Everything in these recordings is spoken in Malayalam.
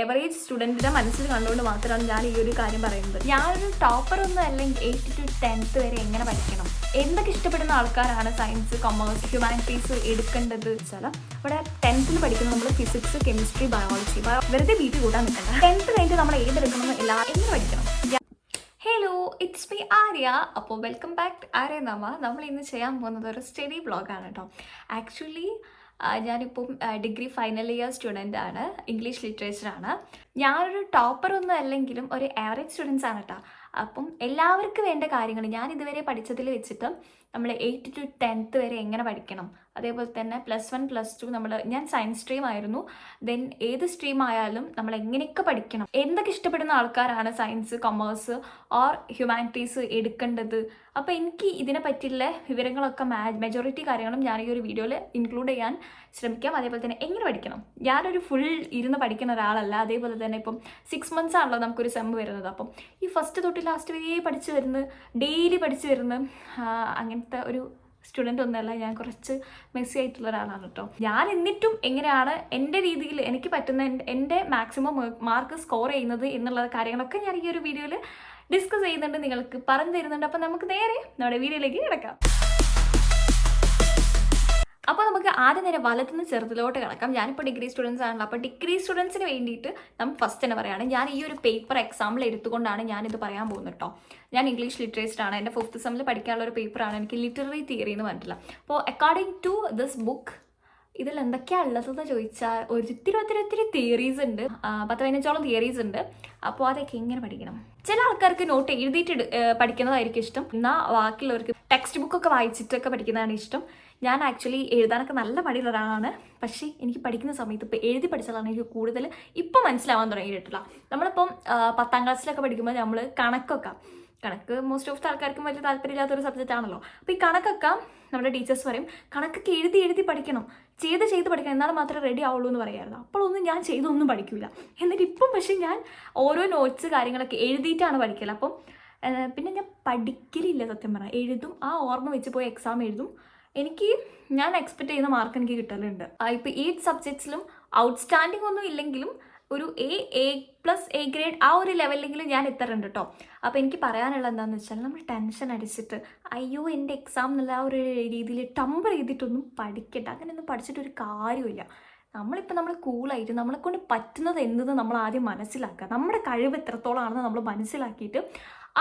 എവറേജ് സ്റ്റുഡൻറ്റിൻ്റെ മനസ്സിൽ കണ്ടുകൊണ്ട് മാത്രമാണ് ഞാൻ ഈ ഒരു കാര്യം പറയുന്നത്. ഞാനൊരു ടോപ്പറൊന്നും അല്ലെങ്കിൽ 8 to 10th വരെ എങ്ങനെ പഠിക്കണം, എന്തൊക്കെ ഇഷ്ടപ്പെടുന്ന ആൾക്കാരാണ് സയൻസ്, കൊമേഴ്സ്, ഹ്യൂമാനിറ്റീസ് എടുക്കേണ്ടത് വെച്ചാൽ ഇവിടെ 10th പഠിക്കുന്നത് നമ്മൾ ഫിസിക്സ്, കെമിസ്ട്രി, ബയോളജി. വെറുതെ വീട്ടിൽ കൂട്ടാൻ നിൽക്കണ്ട. 10th കഴിഞ്ഞിട്ട് നമ്മൾ ഏതെടുക്കണം എങ്ങനെ പഠിക്കണം. Hello, it's me Arya. അപ്പോൾ വെൽക്കം ബാക്ക് ടു ആര്യ നമ. നമ്മൾ ഇന്ന് ചെയ്യാൻ പോകുന്നത് ഒരു സ്റ്റഡി വ്ളോഗാണ് കേട്ടോ. ആക്ച്വലി ഞാനിപ്പം ഡിഗ്രി ഫൈനൽ ഇയർ സ്റ്റുഡൻ്റ് ആണ്, ഇംഗ്ലീഷ് ലിറ്ററേച്ചറാണ്. ഞാനൊരു ടോപ്പറൊന്നും അല്ലെങ്കിലും ഒരു ആവറേജ് സ്റ്റുഡൻസ് ആണ് കേട്ടോ. അപ്പം എല്ലാവർക്കും വേണ്ട കാര്യങ്ങൾ ഞാൻ ഇതുവരെ പഠിച്ചതിൽ വെച്ചിട്ട് നമ്മൾ 8 to 10th വരെ എങ്ങനെ പഠിക്കണം, അതേപോലെ തന്നെ +1 +2 ഞാൻ സയൻസ് സ്ട്രീം ആയിരുന്നു. ദെൻ ഏത് സ്ട്രീം ആയാലും നമ്മൾ എങ്ങനെയൊക്കെ പഠിക്കണം, എന്തൊക്കെ ഇഷ്ടപ്പെടുന്ന ആൾക്കാരാണ് സയൻസ്, കൊമേഴ്സ് ഓർ ഹ്യൂമാനിറ്റീസ് എടുക്കേണ്ടത്. അപ്പോൾ എനിക്ക് ഇതിനെ പറ്റിയുള്ള വിവരങ്ങളൊക്കെ മെജോറിറ്റി കാര്യങ്ങളും ഞാൻ ഈ ഒരു വീഡിയോയിൽ ഇൻക്ലൂഡ് ചെയ്യാൻ ശ്രമിക്കാം. അതേപോലെ തന്നെ എങ്ങനെ പഠിക്കണം. ഞാനൊരു ഫുൾ ഇരുന്ന് പഠിക്കുന്ന ഒരാളല്ല. അതേപോലെ തന്നെ ഇപ്പം 6 months ആണല്ലോ നമുക്കൊരു സെം വരുന്നത്. അപ്പം ഈ ഫസ്റ്റ് തൊട്ട് ലാസ്റ്റ് വരെ പഠിച്ചു വരുന്നത്, ഡെയിലി പഠിച്ചു വരുന്നത്, അങ്ങനത്തെ ഒരു സ്റ്റുഡൻ്റ് ഒന്നുമല്ല. ഞാൻ കുറച്ച് മെസ്സി ആയിട്ടുള്ള ഒരാളാണ് കേട്ടോ. ഞാൻ എന്നിട്ടും എങ്ങനെയാണ് എൻ്റെ രീതിയിൽ എനിക്ക് പറ്റുന്ന എൻ്റെ മാക്സിമം മാർക്ക് സ്കോർ ചെയ്യുന്നത് എന്നുള്ള കാര്യങ്ങളൊക്കെ ഞാൻ ഈ ഒരു വീഡിയോയിൽ ഡിസ്കസ് ചെയ്യുന്നുണ്ട്, നിങ്ങൾക്ക് പറഞ്ഞു തരുന്നുണ്ട്. അപ്പം നമുക്ക് നേരെ നമ്മുടെ വീഡിയോയിലേക്ക് കിടക്കാം. അപ്പോൾ നമുക്ക് ആദ്യം നേരെ വലത്തുനിന്ന് ചെറുതിലോട്ട് കിടക്കാം. ഞാനിപ്പോൾ ഡിഗ്രി സ്റ്റുഡൻസ് ആണല്ലോ. അപ്പോൾ ഡിഗ്രി സ്റ്റുഡൻസിന് വേണ്ടിയിട്ട് നമുക്ക് ഫസ്റ്റ് തന്നെ പറയുകയാണ്, ഞാൻ ഈ ഒരു പേപ്പർ എക്സാമ്പിൾ എടുത്തുകൊണ്ടാണ് ഞാനിത് പറയാൻ പോകുന്നത് കേട്ടോ. ഞാൻ ഇംഗ്ലീഷ് ലിറ്ററേച്ചറാണ്. എൻ്റെ 5th സെമ്മിൽ പഠിക്കാനുള്ള ഒരു പേപ്പറാണ്. എനിക്ക് ലിറ്റററി തിയറി എന്ന് പറഞ്ഞിട്ടില്ല. അപ്പോൾ അക്കോർഡിംഗ് ടു ദിസ് ബുക്ക് ഇതിൽ എന്തൊക്കെയാണ് ഉള്ളതെന്ന് ചോദിച്ചാൽ ഒത്തിരി തിയറീസ് ഉണ്ട്. 10-15ഓളം തിയറീസ് ഉണ്ട്. അപ്പോൾ അതൊക്കെ എങ്ങനെ പഠിക്കണം. ചില ആൾക്കാർക്ക് നോട്ട് എഴുതിയിട്ട് പഠിക്കുന്നതായിരിക്കും ഇഷ്ടം, എന്നാൽ ബാക്കിയുള്ളവർക്ക് ടെക്സ്റ്റ് ബുക്കൊക്കെ വായിച്ചിട്ടൊക്കെ പഠിക്കുന്നതാണ് ഇഷ്ടം. ഞാൻ ആക്ച്വലി എഴുതാനൊക്കെ നല്ല മടിയുള്ള ഒരാളാണ്. പക്ഷേ എനിക്ക് പഠിക്കുന്ന സമയത്ത് ഇപ്പോൾ എഴുതി പഠിച്ചതാണ് എനിക്ക് കൂടുതൽ ഇപ്പം മനസ്സിലാവാൻ തുടങ്ങിയിട്ടില്ല. നമ്മളിപ്പം 10th ക്ലാസ്സിലൊക്കെ പഠിക്കുമ്പോൾ നമ്മൾ കണക്ക് മോസ്റ്റ് ഓഫ് ആൾക്കാർക്കും വലിയ താല്പര്യമില്ലാത്തൊരു സബ്ജക്റ്റ് ആണല്ലോ. അപ്പോൾ ഈ കണക്കൊക്കെ നമ്മുടെ ടീച്ചേഴ്സ് പറയും, കണക്കൊക്കെ എഴുതി പഠിക്കണം, ചെയ്ത് പഠിക്കണം, എന്നാൽ മാത്രമേ റെഡി ആവുള്ളൂ എന്ന് പറയായിരുന്നു. അപ്പോഴൊന്നും ഞാൻ ചെയ്തൊന്നും പഠിക്കില്ല. എന്നിട്ട് ഇപ്പം പക്ഷേ ഞാൻ ഓരോ നോട്ട്സ് കാര്യങ്ങളൊക്കെ എഴുതിയിട്ടാണ് പഠിക്കൽ. അപ്പം പിന്നെ ഞാൻ പഠിക്കലില്ല സത്യം പറഞ്ഞാൽ. എഴുതും, ആ ഓർമ്മ വെച്ച് പോയി എക്സാം എഴുതും. ഞാൻ എക്സ്പെക്ട് ചെയ്യുന്ന മാർക്ക് എനിക്ക് കിട്ടലുണ്ട്. ഇപ്പോൾ ഈ സബ്ജക്ട്സിലും ഔട്ട്സ്റ്റാൻഡിങ് ഒന്നും ഇല്ലെങ്കിലും ഒരു A+A ഗ്രേഡ് ആ ഒരു ലെവലിലെങ്കിലും ഞാൻ എത്താറുണ്ട് കേട്ടോ. അപ്പോൾ എനിക്ക് പറയാനുള്ളത് എന്താണെന്ന് വെച്ചാൽ, നമ്മൾ ടെൻഷൻ അടിച്ചിട്ട് അയ്യോ എൻ്റെ എക്സാം എന്നുള്ള ആ ഒരു രീതിയിൽ ടംബർ ചെയ്തിട്ടൊന്നും പഠിക്കട്ടെ. അങ്ങനെയൊന്നും പഠിച്ചിട്ടൊരു കാര്യമില്ല. നമ്മൾ കൂളായിട്ട് നമ്മളെക്കൊണ്ട് പറ്റുന്നത് എന്തെന്ന് നമ്മൾ ആദ്യം മനസ്സിലാക്കുക. നമ്മുടെ കഴിവ് എത്രത്തോളമാണെന്ന് നമ്മൾ മനസ്സിലാക്കിയിട്ട്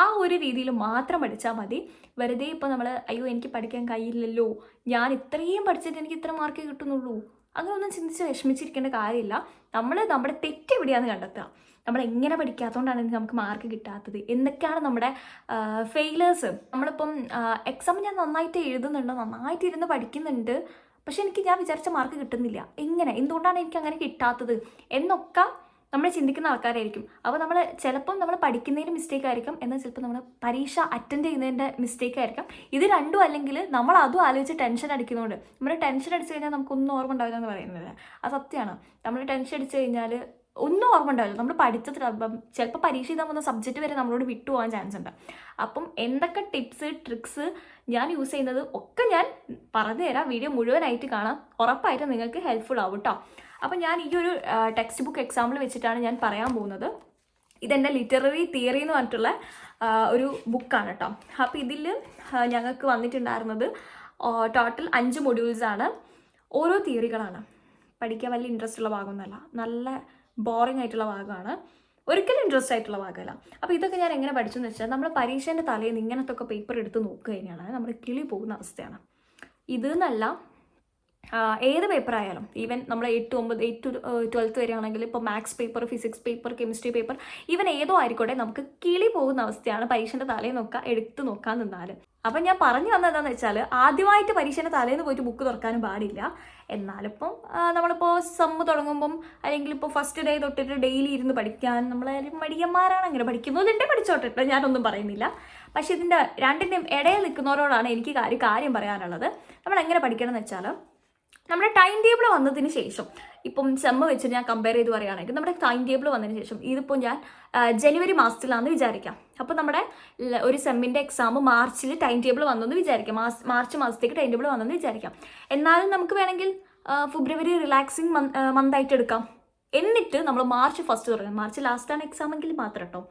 ആ ഒരു രീതിയിൽ മാത്രം പഠിച്ചാൽ മതി. വെറുതെ ഇപ്പോൾ നമ്മൾ അയ്യോ എനിക്ക് പഠിക്കാൻ കഴിയില്ലല്ലോ, ഞാൻ ഇത്രയും പഠിച്ചിട്ട് എനിക്ക് ഇത്ര മാർക്കേ കിട്ടുന്നുള്ളൂ, അങ്ങനെയൊന്നും ചിന്തിച്ച് വിഷമിച്ചിരിക്കേണ്ട കാര്യമില്ല. നമ്മുടെ തെറ്റ് എവിടെയാണെന്ന് കണ്ടെത്തുക. നമ്മൾ എങ്ങനെ പഠിക്കാത്തതുകൊണ്ടാണ് നമുക്ക് മാർക്ക് കിട്ടാത്തത്, എന്തൊക്കെയാണ് നമ്മുടെ ഫെയിലേഴ്സ്. നമ്മളിപ്പം എക്സാം ഞാൻ നന്നായിട്ട് എഴുതുന്നുണ്ട്, നന്നായിട്ട് ഇരുന്ന് പഠിക്കുന്നുണ്ട്, പക്ഷെ ഞാൻ വിചാരിച്ച മാർക്ക് കിട്ടുന്നില്ല. എന്തുകൊണ്ടാണ് എനിക്ക് അങ്ങനെ കിട്ടാത്തത് എന്നൊക്കെ നമ്മൾ ചിന്തിക്കുന്ന ആൾക്കാരായിരിക്കും. അപ്പോൾ ചിലപ്പം നമ്മൾ പഠിക്കുന്നതിന് മിസ്റ്റേക്ക് ആയിരിക്കും, എന്നാൽ ചിലപ്പോൾ നമ്മൾ പരീക്ഷ അറ്റൻഡ് ചെയ്യുന്നതിൻ്റെ മിസ്റ്റേക്ക് ആയിരിക്കും. ഇത് രണ്ടും അല്ലെങ്കിൽ നമ്മൾ അതും ആലോചിച്ച് ടെൻഷൻ അടിക്കുന്നതുകൊണ്ട് നമ്മൾ ടെൻഷൻ അടിച്ചു കഴിഞ്ഞാൽ നമുക്കൊന്നും ഓർമ്മ ഉണ്ടാവില്ല എന്ന് പറയുന്നത് അത് സത്യമാണ്. നമ്മൾ ടെൻഷൻ അടിച്ചു കഴിഞ്ഞാൽ ഒന്നും ഓർമ്മ ഉണ്ടാവില്ല. നമ്മൾ പഠിച്ചത് ചിലപ്പോൾ പരീക്ഷ എഴുതാൻ പോകുന്ന സബ്ജക്റ്റ് വരെ നമ്മളോട് വിട്ടുപോകാൻ ചാൻസ് ഉണ്ട്. അപ്പം എന്തൊക്കെ ടിപ്സ് ട്രിക്സ് ഞാൻ യൂസ് ചെയ്യുന്നത് ഒക്കെ ഞാൻ പറഞ്ഞു തരാം. വീഡിയോ മുഴുവനായിട്ട് കാണാം, ഉറപ്പായിട്ടും നിങ്ങൾക്ക് ഹെൽപ്ഫുൾ ആവും കേട്ടോ. അപ്പം ഞാൻ ഈ ഒരു ടെക്സ്റ്റ് ബുക്ക് എക്സാമ്പിൾ വെച്ചിട്ടാണ് ഞാൻ പറയാൻ പോകുന്നത്. ഇതെൻ്റെ ലിറ്റററി തിയറി എന്ന് പറഞ്ഞിട്ടുള്ള ഒരു ബുക്കാണ് കേട്ടോ. അപ്പോൾ ഇതിൽ ഞങ്ങൾക്ക് വന്നിട്ടുണ്ടായിരുന്നത് ടോട്ടൽ 5 മൊഡ്യൂൾസാണ്. ഓരോ തിയറികളാണ്. പഠിക്കാൻ വലിയ ഇൻട്രസ്റ്റ് ഉള്ള ഭാഗമൊന്നുമല്ല, നല്ല ബോറിംഗ് ആയിട്ടുള്ള ഭാഗമാണ്, ഒരിക്കലും ഇൻട്രസ്റ്റ് ആയിട്ടുള്ള ഭാഗമല്ല. അപ്പോൾ ഇതൊക്കെ ഞാൻ എങ്ങനെ പഠിച്ചെന്ന് വെച്ചാൽ, നമ്മൾ പരീക്ഷേൻ്റെ തലേന്ന് ഇങ്ങനത്തെ ഒക്കെ പേപ്പർ എടുത്ത് നോക്കുക കഴിഞ്ഞാൽ നമ്മൾ കിളി പോകുന്ന അവസ്ഥയാണ്. ഇതെന്നല്ല, ഏത് പേപ്പർ ആയാലും, ഈവൻ നമ്മൾ 8 to 12th വരെ ആണെങ്കിൽ ഇപ്പോൾ maths paper, physics paper, chemistry paper, even ഏതോ ആയിക്കോട്ടെ, നമുക്ക് കിളി പോകുന്ന അവസ്ഥയാണ് പരീക്ഷേൻ്റെ തലേന്നൊക്കെ എടുത്ത് നോക്കാൻ നിന്നാൽ. അപ്പം ഞാൻ പറഞ്ഞു വന്നത് എന്താണെന്ന് വെച്ചാൽ, ആദ്യമായിട്ട് പരീക്ഷേൻ്റെ തലേന്ന് പോയിട്ട് ബുക്ക് തുറക്കാനും പാടില്ല. എന്നാലിപ്പം നമ്മളിപ്പോൾ സെമ്മ് തുടങ്ങുമ്പം അല്ലെങ്കിൽ ഇപ്പോൾ ഫസ്റ്റ് ഡേ തൊട്ടിട്ട് ഡെയിലി ഇരുന്ന് പഠിക്കാൻ നമ്മളായാലും മടിയന്മാരാണ്. അങ്ങനെ പഠിക്കുന്നതിൻ്റെ പഠിച്ചോട്ടെ, ഞാനൊന്നും പറയുന്നില്ല. പക്ഷേ ഇതിൻ്റെ രണ്ടിൻ്റെയും ഇടയിൽ നിൽക്കുന്നവരോടാണ് എനിക്ക് കാര്യം പറയാനുള്ളത്. നമ്മൾ എങ്ങനെ പഠിക്കണം എന്ന് വെച്ചാൽ, നമ്മുടെ ടൈം ടേബിൾ വന്നതിന് ശേഷം, ഇപ്പം സെമ്മ് വെച്ചിട്ട് ഞാൻ കമ്പയർ ചെയ്ത് പറയുകയാണെങ്കിൽ, നമ്മുടെ ടൈം ടേബിൾ വന്നതിന് ശേഷം, ഇതിപ്പോൾ ഞാൻ ജനുവരി മാസത്തിലാണെന്ന് വിചാരിക്കാം. അപ്പോൾ നമ്മുടെ ഒരു സെമ്മിൻ്റെ എക്സാം മാർച്ചിൽ ടൈം ടേബിൾ വന്നെന്ന് വിചാരിക്കാം. മാർച്ച് മാസത്തേക്ക് ടൈം ടേബിൾ വന്നെന്ന് വിചാരിക്കാം. എന്നാലും നമുക്ക് വേണമെങ്കിൽ ഫെബ്രുവരി റിലാക്സിങ് മന്തായിട്ട് എടുക്കാം. എന്നിട്ട് നമ്മൾ മാർച്ച് 1 തുടങ്ങാം. മാർച്ച് ലാസ്റ്റാണ് എക്സാം എങ്കിൽ മാത്രം കേട്ടോ.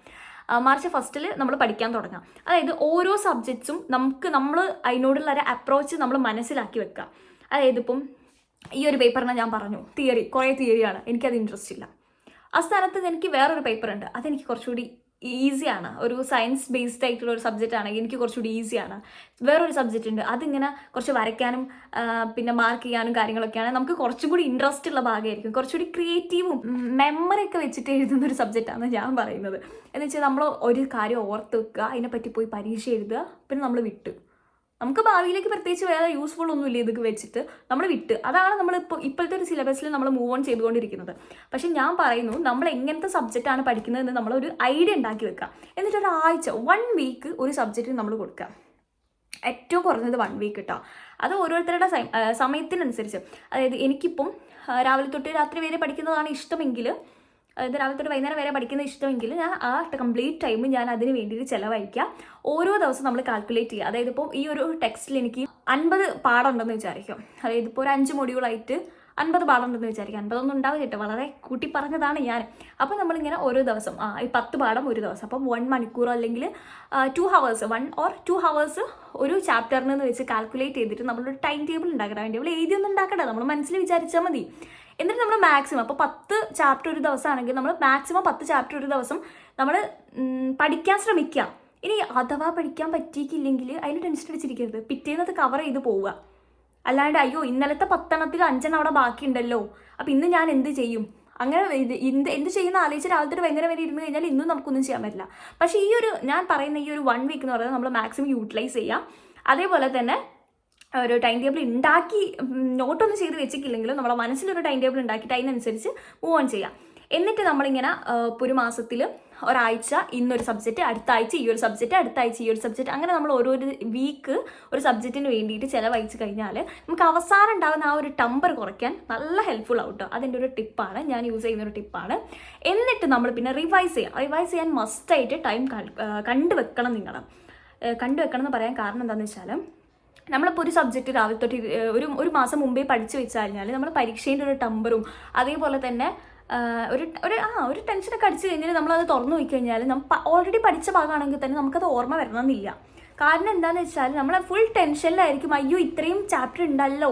മാർച്ച് 1 നമ്മൾ പഠിക്കാൻ തുടങ്ങാം. അതായത് ഓരോ സബ്ജക്ട്സും നമ്മൾ അതിനോടുള്ള ഒരു അപ്രോച്ച് നമ്മൾ മനസ്സിലാക്കി വെക്കുക. അതായത് ഇപ്പം ഈ ഒരു പേപ്പറിനെ ഞാൻ പറഞ്ഞു തിയറി, കുറേ തിയറിയാണ്, എനിക്കത് ഇൻട്രസ്റ്റ് ഇല്ല. ആ സ്ഥാനത്ത് എനിക്ക് വേറൊരു പേപ്പർ ഉണ്ട്, അതെനിക്ക് കുറച്ചുകൂടി ഈസിയാണ്. ഒരു സയൻസ് ബേസ്ഡ് ആയിട്ടുള്ള ഒരു സബ്ജക്റ്റ് ആണെങ്കിൽ എനിക്ക് കുറച്ചുകൂടി ഈസിയാണ്. വേറൊരു സബ്ജക്റ്റ് ഉണ്ട്, അതിങ്ങനെ കുറച്ച് വരയ്ക്കാനും പിന്നെ മാർക്ക് ചെയ്യാനും കാര്യങ്ങളൊക്കെയാണ് നമുക്ക് കുറച്ചുകൂടി ഇൻട്രസ്റ്റ് ഉള്ള ഭാഗമായിരിക്കും. കുറച്ചുകൂടി ക്രിയേറ്റീവും മെമ്മറി ഒക്കെ വെച്ചിട്ട് എഴുതുന്ന ഒരു സബ്ജക്റ്റാണ് ഞാൻ പറയുന്നത്. എന്ന് വെച്ചാൽ നമ്മൾ ഒരു കാര്യം ഓർത്ത് വെക്കുക, അതിനെപ്പറ്റി പോയി പരീക്ഷ എഴുതുക, പിന്നെ നമ്മൾ വിട്ട്. നമുക്ക് ഭാവിയിലേക്ക് പ്രത്യേകിച്ച് വേറെ യൂസ്ഫുൾ ഒന്നുമില്ല ഇതൊക്കെ വെച്ചിട്ട് നമ്മൾ വിട്ട്. അതാണ് നമ്മളിപ്പോൾ ഇപ്പോഴത്തെ ഒരു സിലബസിൽ നമ്മൾ മൂവ് ഓൺ ചെയ്തുകൊണ്ടിരിക്കുന്നത്. പക്ഷെ ഞാൻ പറയുന്നു, നമ്മൾ എങ്ങനത്തെ സബ്ജക്റ്റാണ് പഠിക്കുന്നതെന്ന് നമ്മളൊരു ഐഡിയ ഉണ്ടാക്കി വെക്കുക. എന്നിട്ട് ഒരാഴ്ച 1 വീക്ക് ഒരു സബ്ജക്റ്റിന് നമ്മൾ കൊടുക്കുക. ഏറ്റവും കുറഞ്ഞത് 1 വീക്ക് കേട്ടോ. അത് ഓരോരുത്തരുടെ സമയത്തിനനുസരിച്ച്. അതായത് എനിക്കിപ്പം രാവിലെ തൊട്ട് രാത്രി വരെ പഠിക്കുന്നതാണ് ഇഷ്ടമെങ്കിൽ, അതായത് രാവിലെ തൊട്ട് വൈകുന്നേരം വരെ പഠിക്കുന്ന ഇഷ്ടമെങ്കിൽ ഞാൻ ആ കംപ്ലീറ്റ് ടൈം ഞാൻ അതിന് വേണ്ടിയിട്ട് ചിലവഴിക്കുക. ഓരോ ദിവസം നമ്മൾ കാൽക്കുലേറ്റ് ചെയ്യുക. അതായത് ഇപ്പോൾ ഈ ഒരു ടെക്സ്റ്റിൽ എനിക്ക് 50 പാഠം ഉണ്ടെന്ന് വിചാരിക്കും. അതായത് ഇപ്പോൾ ഒരു 5 മൊഡ്യൂളായിട്ട് 50 പാഠം ഉണ്ടെന്ന് വിചാരിക്കും. 50 ഒന്നും ഉണ്ടാവില്ല കേട്ടോ, വളരെ കൂട്ടി പറഞ്ഞതാണ് ഞാൻ. അപ്പോൾ നമ്മളിങ്ങനെ ഓരോ ദിവസം ഈ 10 പാഠം ഒരു ദിവസം, അപ്പം 1 മണിക്കൂർ അല്ലെങ്കിൽ 2 hours 1 or 2 hours ഒരു ചാപ്റ്ററിന് വെച്ച് കാൽക്കുലേറ്റ് ചെയ്തിട്ട് നമ്മളൊരു ടൈം ടേബിൾ ഉണ്ടാക്കണം. ടൈം ടേബിൾ എഴുതിയൊന്നും ഉണ്ടാക്കട്ടെ, നമ്മൾ മനസ്സിൽ വിചാരിച്ചാൽ മതി. എന്നിട്ട് നമ്മൾ മാക്സിമം അപ്പോൾ 10 ചാപ്റ്റർ ഒരു ദിവസമാണെങ്കിൽ നമ്മൾ മാക്സിമം 10 ചാപ്റ്റർ ഒരു ദിവസം നമ്മൾ പഠിക്കാൻ ശ്രമിക്കുക. ഇനി അഥവാ പഠിക്കാൻ പറ്റിയിട്ടില്ലെങ്കിൽ അതിന് ടെൻഷൻ അടിച്ചിരിക്കരുത്, പിറ്റേന്നത് കവർ ചെയ്ത് പോവുക. അല്ലാണ്ട് അയ്യോ ഇന്നലത്തെ 10 5 അവിടെ ബാക്കിയുണ്ടല്ലോ, അപ്പം ഇന്ന് ഞാൻ എന്ത് ചെയ്യും, അങ്ങനെ എന്ത് ചെയ്യുന്ന ആലോചിച്ച് രാവിലെ തൊട്ട് വൈകുന്നേരം വരെ ഇരുന്ന് കഴിഞ്ഞാൽ ഇന്നും നമുക്കൊന്നും ചെയ്യാൻ പറ്റില്ല. പക്ഷേ ഞാൻ പറയുന്ന ഈ ഒരു 1 വീക്ക് എന്ന് പറയുന്നത് നമ്മൾ മാക്സിമം യൂട്ടിലൈസ് ചെയ്യുക. അതേപോലെ തന്നെ ഒരു ടൈം ടേബിൾ ഉണ്ടാക്കി നോട്ടൊന്നും ചെയ്ത് വെച്ചിട്ടില്ലെങ്കിലും നമ്മളെ മനസ്സിലൊരു ടൈം ടേബിൾ ഉണ്ടാക്കിയിട്ട് അതിനനുസരിച്ച് മൂവ് ഓൺ ചെയ്യാം. എന്നിട്ട് നമ്മളിങ്ങനെ ഒരു മാസത്തിൽ ഒരാഴ്ച ഇന്നൊരു സബ്ജക്റ്റ്, അടുത്ത ആഴ്ച ഈ ഒരു സബ്ജക്റ്റ്, അടുത്ത ആഴ്ച ഈ ഒരു സബ്ജക്റ്റ്, അങ്ങനെ നമ്മൾ ഓരോ വീക്ക് ഒരു സബ്ജക്റ്റിന് വേണ്ടിയിട്ട് ചിലവഴിച്ച് കഴിഞ്ഞാൽ നമുക്ക് അവസാനം ഉണ്ടാകുന്ന ആ ഒരു ടമ്പർ കുറയ്ക്കാൻ നല്ല ഹെൽപ്ഫുൾ ആവും കേട്ടോ. അതിൻ്റെ ഒരു ടിപ്പാണ്, ഞാൻ യൂസ് ചെയ്യുന്നൊരു ടിപ്പാണ്. എന്നിട്ട് നമ്മൾ പിന്നെ റിവൈസ് ചെയ്യാൻ മസ്റ്റായിട്ട് ടൈം കണ്ടുവെക്കണം. കണ്ടുവെക്കണം എന്ന് പറയാൻ കാരണം എന്താണെന്ന് വെച്ചാൽ, നമ്മളിപ്പോൾ ഒരു സബ്ജക്റ്റ് രാവിലെ തൊട്ട് ഒരു മാസം മുമ്പേ പഠിച്ചു വെച്ച് കഴിഞ്ഞാൽ നമ്മൾ പരീക്ഷേൻ്റെ ഒരു ടമ്പറും അതേപോലെ തന്നെ ഒരു ടെൻഷനൊക്കെ അടിച്ചു കഴിഞ്ഞാൽ നമ്മളത് തുറന്നു പോയി കഴിഞ്ഞാൽ നമ്മൾ ഓൾറെഡി പഠിച്ച ഭാഗമാണെങ്കിൽ തന്നെ നമുക്കത് ഓർമ്മ വരണമെന്നില്ല. കാരണം എന്താണെന്ന് വെച്ചാൽ നമ്മൾ ഫുൾ ടെൻഷനിലായിരിക്കും, അയ്യോ ഇത്രയും ചാപ്റ്റർ ഉണ്ടല്ലോ,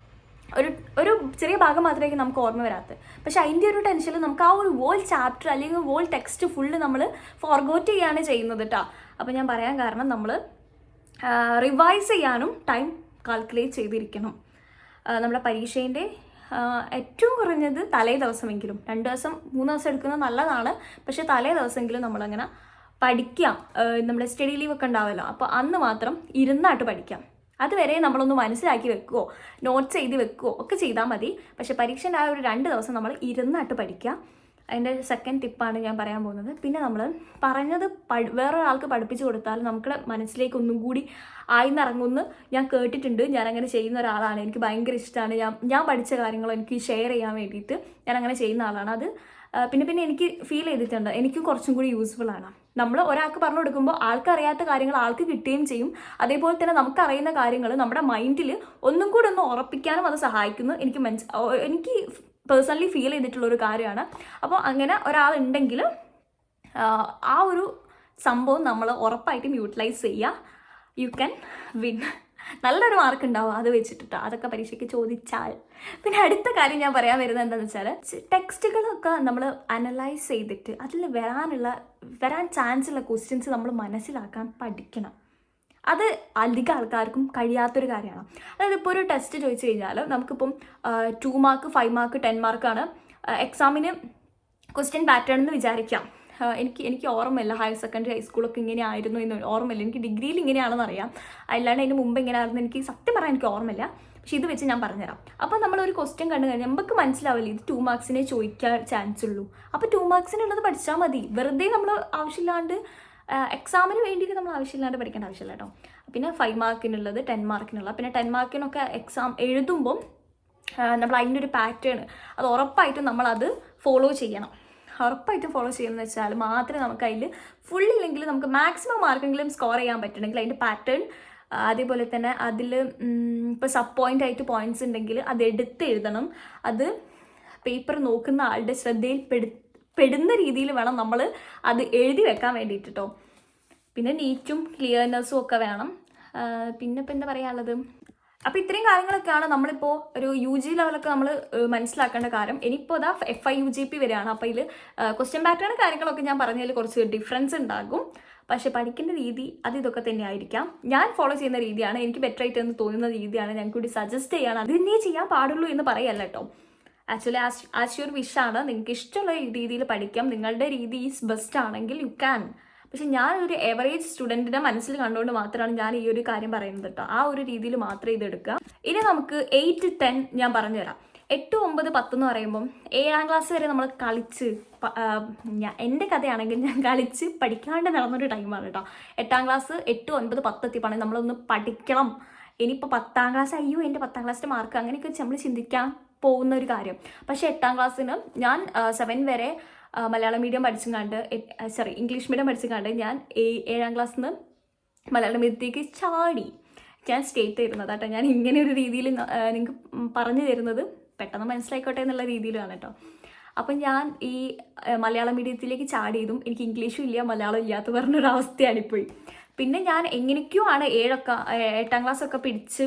ഒരു ചെറിയ ഭാഗം മാത്രമായിരിക്കും നമുക്ക് ഓർമ്മ വരാത്തത്. പക്ഷെ അതിൻ്റെ ഒരു ടെൻഷനിൽ നമുക്ക് ആ ഒരു വോൾ ചാപ്റ്റർ അല്ലെങ്കിൽ വോൾ ടെക്സ്റ്റ് ഫുള്ള് നമ്മൾ ഫോർഗോട്ട് ചെയ്യാണ് ചെയ്യുന്നത് കേട്ടോ. അപ്പോൾ ഞാൻ പറയാൻ കാരണം നമ്മൾ റിവൈസ് ചെയ്യാനും ടൈം കാൽക്കുലേറ്റ് ചെയ്തിരിക്കണം. നമ്മുടെ പരീക്ഷേൻ്റെ ഏറ്റവും കുറഞ്ഞത് തലേ ദിവസമെങ്കിലും, 2 ദിവസം 3 ദിവസം എടുക്കുന്നത് നല്ലതാണ്. പക്ഷെ തലേ ദിവസമെങ്കിലും നമ്മളങ്ങനെ പഠിക്കാം. നമ്മുടെ സ്റ്റഡി ലീവ് ഒക്കെ ഉണ്ടാവുമല്ലോ, അപ്പോൾ അന്ന് മാത്രം ഇരുന്നായിട്ട് പഠിക്കാം. അതുവരെ നമ്മളൊന്ന് മനസ്സിലാക്കി വെക്കുകയോ നോട്ട്സ് എഴുതി വെക്കുകയോ ഒക്കെ ചെയ്താൽ മതി. പക്ഷെ പരീക്ഷേൻ്റെ ആ ഒരു 2 ദിവസം നമ്മൾ ഇരുന്നായിട്ട് പഠിക്കുക. അതിൻ്റെ സെക്കൻഡ് ടിപ്പാണ് ഞാൻ പറയാൻ പോകുന്നത്. പിന്നെ നമ്മൾ പറഞ്ഞത് വേറൊരാൾക്ക് പഠിപ്പിച്ചു കൊടുത്താൽ നമ്മുടെ മനസ്സിലേക്ക് ഒന്നും കൂടി ആയിന്നിറങ്ങുമെന്ന് ഞാൻ കേട്ടിട്ടുണ്ട്. ഞാനങ്ങനെ ചെയ്യുന്ന ഒരാളാണ്, എനിക്ക് ഭയങ്കര ഇഷ്ടമാണ്. ഞാൻ പഠിച്ച കാര്യങ്ങൾ എനിക്ക് ഷെയർ ചെയ്യാൻ വേണ്ടിയിട്ട് ഞാനങ്ങനെ ചെയ്യുന്ന ആളാണ്. അത് പിന്നെ എനിക്ക് ഫീൽ ചെയ്തിട്ടുണ്ട്, എനിക്കും കുറച്ചും കൂടി യൂസ്ഫുൾ ആണ്. നമ്മൾ ഒരാൾക്ക് പറഞ്ഞു കൊടുക്കുമ്പോൾ ആൾക്കറിയാത്ത കാര്യങ്ങൾ ആൾക്ക് കിട്ടുകയും ചെയ്യും. അതേപോലെ തന്നെ നമുക്കറിയുന്ന കാര്യങ്ങൾ നമ്മുടെ മൈൻഡിൽ ഒന്നും കൂടി ഒന്ന് ഉറപ്പിക്കാനും അത് സഹായിക്കുന്നു. എനിക്ക് പേഴ്സണലി ഫീൽ ചെയ്തിട്ടുള്ളൊരു കാര്യമാണ്. അപ്പോൾ അങ്ങനെ ഒരാളുണ്ടെങ്കിൽ ആ ഒരു സംഭവം നമ്മൾ ഉറപ്പായിട്ടും യൂട്ടിലൈസ് ചെയ്യുക. You can win. നല്ലൊരു മാർക്ക് ഉണ്ടാവും അത് വെച്ചിട്ടിട്ടോ, അതൊക്കെ പരീക്ഷയ്ക്ക് ചോദിച്ചാൽ. പിന്നെ അടുത്ത കാര്യം ഞാൻ പറയാൻ വരുന്നത് എന്താണെന്ന് വെച്ചാൽ, ടെക്സ്റ്റുകളൊക്കെ നമ്മൾ അനലൈസ് ചെയ്തിട്ട് അതിൽ വരാൻ ചാൻസ് ഉള്ള ക്വസ്റ്റ്യൻസ് നമ്മൾ മനസ്സിലാക്കാൻ പഠിക്കണം. അത് അധികം ആൾക്കാർക്കും കഴിയാത്തൊരു കാര്യമാണ്. അതായത് ഇപ്പോൾ ഒരു ടെസ്റ്റ് ചോദിച്ചു കഴിഞ്ഞാൽ നമുക്കിപ്പം 2 മാർക്ക് 5 മാർക്ക് 10 മാർക്കാണ് എക്സാമിന് ക്വസ്റ്റ്യൻ പാറ്റേൺ എന്ന് വിചാരിക്കാം. എനിക്ക് ഓർമ്മയില്ല, ഹയർ സെക്കൻഡറി ഹൈസ്കൂളൊക്കെ ഇങ്ങനെ ആയിരുന്നു എന്ന് ഓർമ്മയില്ല. എനിക്ക് ഡിഗ്രിയിൽ ഇങ്ങനെയാണെന്ന് അറിയാം, അല്ലാണ്ട് അതിന് മുമ്പ് എങ്ങനെയായിരുന്നു എനിക്ക് സത്യം പറയാൻ എനിക്ക് ഓർമ്മയില്ല. പക്ഷെ ഇത് വെച്ച് ഞാൻ പറഞ്ഞുതരാം. അപ്പോൾ നമ്മളൊരു ക്വസ്റ്റ്യൻ കണ്ടു കഴിഞ്ഞാൽ നമുക്ക് മനസ്സിലാവില്ല ഇത് 2 മാർക്സിനെ ചോദിക്കാൻ ചാൻസ് ഉള്ളൂ. അപ്പോൾ 2 മാർക്സിനുള്ളത് പഠിച്ചാൽ മതി. വെറുതെ നമ്മൾ ആവശ്യമില്ലാണ്ട് എക്സാമിന് വേണ്ടിയിട്ട് നമ്മൾ ആവശ്യമില്ലാണ്ട് പഠിക്കേണ്ട ആവശ്യമില്ല കേട്ടോ. പിന്നെ 5 മാർക്കിനുള്ളത് 10 മാർക്കിനുള്ള, പിന്നെ 10 മാർക്കിനൊക്കെ എക്സാം എഴുതുമ്പം നമ്മൾ അതിൻ്റെ ഒരു പാറ്റേൺ അത് ഉറപ്പായിട്ടും നമ്മളത് ഫോളോ ചെയ്യണം. ഉറപ്പായിട്ടും ഫോളോ ചെയ്യണമെന്ന് വെച്ചാൽ മാത്രമേ നമുക്ക് അതിൽ ഫുള്ളില്ലെങ്കിൽ നമുക്ക് മാക്സിമം മാർക്കെങ്കിലും സ്കോർ ചെയ്യാൻ പറ്റണമെങ്കിൽ അതിൻ്റെ പാറ്റേൺ, അതേപോലെ തന്നെ അതിൽ ഇപ്പോൾ സബ് പോയിൻ്റ് ആയിട്ട് പോയിൻറ്റ്സ് ഉണ്ടെങ്കിൽ അത് എടുത്ത് എഴുതണം. അത് പേപ്പർ നോക്കുന്ന ആളുടെ ശ്രദ്ധയിൽ പെടുന്ന രീതിയിൽ വേണം നമ്മൾ അത് എഴുതി വെക്കാൻ വേണ്ടിയിട്ട് കേട്ടോ. പിന്നെ നീറ്റും ക്ലിയർനെസ്സും ഒക്കെ വേണം. പിന്നെ ഇപ്പം എന്താ പറയാനുള്ളത്, അപ്പോൾ ഇത്രയും കാര്യങ്ങളൊക്കെയാണ് നമ്മളിപ്പോൾ ഒരു UG ലെവലൊക്കെ നമ്മൾ മനസ്സിലാക്കേണ്ട കാര്യം. ഇനിയിപ്പോൾ അതാ FIUGP വരികയാണ്. അപ്പോൾ ഇതിൽ ക്വസ്റ്റ്യൻ പാറ്റേൺ കാര്യങ്ങളൊക്കെ ഞാൻ പറഞ്ഞതിൽ കുറച്ച് ഡിഫറൻസ് ഉണ്ടാകും. പക്ഷേ പഠിക്കേണ്ട രീതി ഇതൊക്കെ തന്നെ ആയിരിക്കാം. ഞാൻ ഫോളോ ചെയ്യുന്ന രീതിയാണ്, എനിക്ക് ബെറ്റർ ആയിട്ട് എന്ന് തോന്നുന്ന രീതിയാണ് ഞാൻ കൂടി സജസ്റ്റ് ചെയ്യാണ്. അത് തന്നെ ചെയ്യാൻ പാടുള്ളൂ എന്ന് പറയല്ല കേട്ടോ. ആക്ച്വലി ആസ് യുവർ വിഷാണ്, നിങ്ങൾക്ക് ഇഷ്ടമുള്ള രീതിയിൽ പഠിക്കാം. നിങ്ങളുടെ രീതി ഈസ് ബെസ്റ്റ് ആണെങ്കിൽ യു ക്യാൻ. പക്ഷെ ഞാനൊരു എവറേജ് സ്റ്റുഡൻറ്റിൻ്റെ മനസ്സിൽ കണ്ടുകൊണ്ട് മാത്രമാണ് ഞാൻ ഈ ഒരു കാര്യം പറയുന്നത് കേട്ടോ. ആ ഒരു രീതിയിൽ മാത്രമേ ഇതെടുക്കുക. ഇനി നമുക്ക് 8, 10 ഞാൻ പറഞ്ഞുതരാം. 8, 9, 10 എന്ന് പറയുമ്പം 7ാം ക്ലാസ് വരെ നമ്മൾ കളിച്ച്, എൻ്റെ കഥയാണെങ്കിൽ ഞാൻ കളിച്ച് പഠിക്കാണ്ട് നടന്നൊരു ടൈമാണ് കേട്ടോ. 8ാം ക്ലാസ് 8, 9, 10 എത്തിപ്പാണെങ്കിൽ നമ്മളൊന്ന് പഠിക്കണം. ഇനിയിപ്പോൾ 10ാം ക്ലാസ് അയ്യോ എൻ്റെ 10ാം ക്ലാസ്സിൻ്റെ മാർക്ക് അങ്ങനെയൊക്കെ നമ്മൾ ചിന്തിക്കാൻ പോകുന്ന ഒരു കാര്യം. പക്ഷേ 8ാം ക്ലാസ്സിന് ഞാൻ 7 വരെ മലയാളം മീഡിയം പഠിച്ചും കണ്ട് ഇംഗ്ലീഷ് മീഡിയം പഠിച്ചും കണ്ട് ഞാൻ 7ാം ക്ലാസ്സിൽ നിന്ന് മലയാളം മീഡിയത്തേക്ക് ചാടി. ഞാൻ സ്റ്റേറ്റ് തരുന്നത് കേട്ടോ. ഞാൻ ഇങ്ങനെ ഒരു രീതിയിൽ നിങ്ങൾക്ക് പറഞ്ഞു തരുന്നത് പെട്ടെന്ന് മനസ്സിലായിക്കോട്ടെ എന്നുള്ള രീതിയിലാണ് കേട്ടോ. അപ്പം ഞാൻ ഈ മലയാളം മീഡിയത്തിലേക്ക് ചാടിയതും എനിക്ക് ഇംഗ്ലീഷും ഇല്ല മലയാളം ഇല്ലാത്ത പറഞ്ഞൊരവസ്ഥയാണിപ്പോയി. പിന്നെ ഞാൻ എങ്ങനെയൊക്കെയോ ആണ് 8ാം ക്ലാസ്സൊക്കെ പിടിച്ച്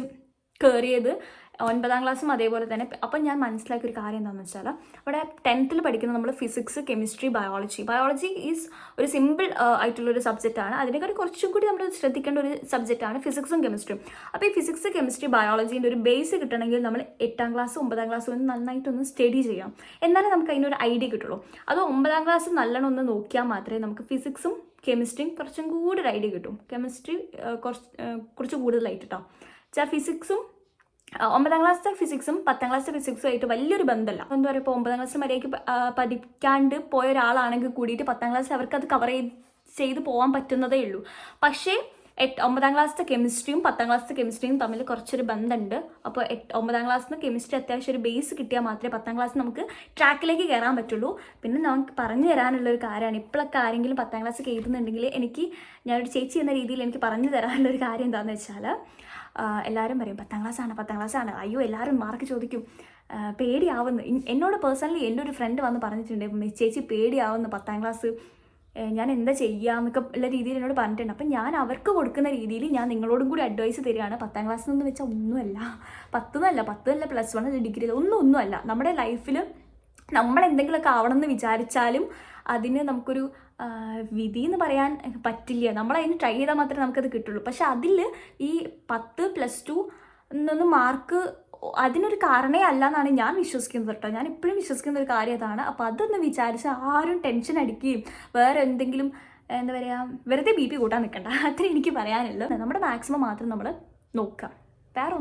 കയറിയത്. 9ാം ക്ലാസ്സും അതേപോലെ തന്നെ. അപ്പം ഞാൻ മനസ്സിലാക്കിയ ഒരു കാര്യം എന്താണെന്ന് വെച്ചാൽ, അവിടെ 10th പഠിക്കുന്ന നമ്മൾ ഫിസിക്സ്, കെമിസ്ട്രി, ബയോളജി ഈസ് ഒരു സിമ്പിൾ ആയിട്ടുള്ളൊരു സബ്ജക്റ്റാണ്. അതിനെക്കാട്ടി കുറച്ചും കൂടി നമ്മൾ ശ്രദ്ധിക്കേണ്ട ഒരു സബ്ജക്റ്റാണ് ഫിസിക്സും കെമിസ്ട്രിയും. അപ്പോൾ ഈ ഫിസിക്സ്, കെമിസ്ട്രി, ബയോളജീൻ്റെ ഒരു ബേസ് കിട്ടണമെങ്കിൽ നമ്മൾ 8ാം ക്ലാസ് 9ാം ക്ലാസ് ഒന്ന് നന്നായിട്ടൊന്ന് സ്റ്റഡി ചെയ്യാം. എന്നാലേ നമുക്ക് അതിനൊരു ഐഡിയ കിട്ടുള്ളൂ. അത് 9ാം ക്ലാസ് നല്ലോണം ഒന്ന് നോക്കിയാൽ മാത്രമേ നമുക്ക് ഫിസിക്സും കെമിസ്ട്രിയും കുറച്ചും കൂടി ഒരു ഐഡിയ കിട്ടും. കെമിസ്ട്രി കുറച്ച് കൂടുതലായിട്ട് കേട്ടോ. ഫിസിക്സും 9ാം ക്ലാസ്സിലെ ഫിസിക്സും 10ാം ക്ലാസ്സിലെ ഫിസിക്സും ആയിട്ട് വലിയൊരു ബന്ധമല്ല. എന്താ പറയുക, ഇപ്പോൾ 9ാം ക്ലാസ്സിൽ മര്യാദയ്ക്ക് പഠിക്കാണ്ട് പോയ ഒരാളാണെങ്കിൽ കൂടിയിട്ട് 10ാം ക്ലാസ്സിൽ അവർക്ക് അത് കവർ ചെയ്ത് പോകാൻ പറ്റുന്നതേ ഉള്ളൂ. പക്ഷേ 9ാം ക്ലാസ്സിലെ കെമിസ്ട്രിയും 10ാം ക്ലാസ്സിലെ കെമിസ്ട്രിയും തമ്മിൽ കുറച്ചൊരു ബന്ധമുണ്ട്. അപ്പോൾ 9ാം ക്ലാസ്സിൽ നിന്ന് കെമിസ്ട്രി അത്യാവശ്യം ഒരു ബേസ് കിട്ടിയാൽ മാത്രമേ 10ാം ക്ലാസ്സിൽ നമുക്ക് ട്രാക്കിലേക്ക് കയറാൻ പറ്റുള്ളൂ. പിന്നെ നമുക്ക് പറഞ്ഞു തരാനുള്ളൊരു കാര്യമാണ്, ഇപ്പോഴൊക്കെ ആരെങ്കിലും 10ാം ക്ലാസ് എഴുതുന്നുണ്ടെങ്കിൽ ഞാനൊരു ചേച്ചി എന്ന രീതിയിൽ എനിക്ക് പറഞ്ഞു തരാനുള്ളൊരു കാര്യം എന്താണെന്ന് വെച്ചാൽ, എല്ലാവരും പറയും 10ാം ക്ലാസ്സാണ്, അയ്യോ എല്ലാവരും മാർക്ക് ചോദിക്കും, പേടിയാവുന്നു. എന്നോട് പേഴ്സണലി എൻ്റെ ഒരു ഫ്രണ്ട് വന്ന് പറഞ്ഞിട്ടുണ്ട്, ചേച്ചി പേടിയാവുന്നു 10ാം ക്ലാസ്, ഞാൻ എന്താ ചെയ്യാന്നൊക്കെ ഉള്ള രീതിയിൽ എന്നോട് പറഞ്ഞിട്ടുണ്ട്. അപ്പം ഞാൻ അവർക്ക് കൊടുക്കുന്ന രീതിയിൽ ഞാൻ നിങ്ങളോടും കൂടി അഡ്വൈസ് തരികയാണ്. 10ാം ക്ലാസ് എന്ന് വെച്ചാൽ ഒന്നുമല്ല, 10 +1 ഡിഗ്രി ഒന്നുമല്ല. നമ്മുടെ ലൈഫിൽ നമ്മൾ എന്തെങ്കിലുമൊക്കെ ആവണം എന്ന് വിചാരിച്ചാലും അതിന് നമുക്കൊരു വിധി എന്ന് പറയാൻ പറ്റില്ല. നമ്മളതിന് ട്രൈ ചെയ്താൽ മാത്രമേ നമുക്കത് കിട്ടുള്ളൂ. പക്ഷെ അതിൽ ഈ 10 +2 എന്നൊന്നും മാർക്ക് അതിനൊരു കാരണമേ അല്ല എന്നാണ് ഞാൻ വിശ്വസിക്കുന്നത് കേട്ടോ. ഞാൻ ഇപ്പോഴും വിശ്വസിക്കുന്ന ഒരു കാര്യം അതാണ്. അപ്പോൾ അതൊന്ന് വിചാരിച്ച് ആരും ടെൻഷൻ അടിക്കുകയും വേറെ എന്തെങ്കിലും എന്താ പറയുക വെറുതെ BP കൂട്ടാൻ നിൽക്കണ്ട. അത്രേ എനിക്ക് പറയാനുള്ളൂ. നമ്മുടെ മാക്സിമം മാത്രം നമ്മൾ നോക്കുക. വേറെ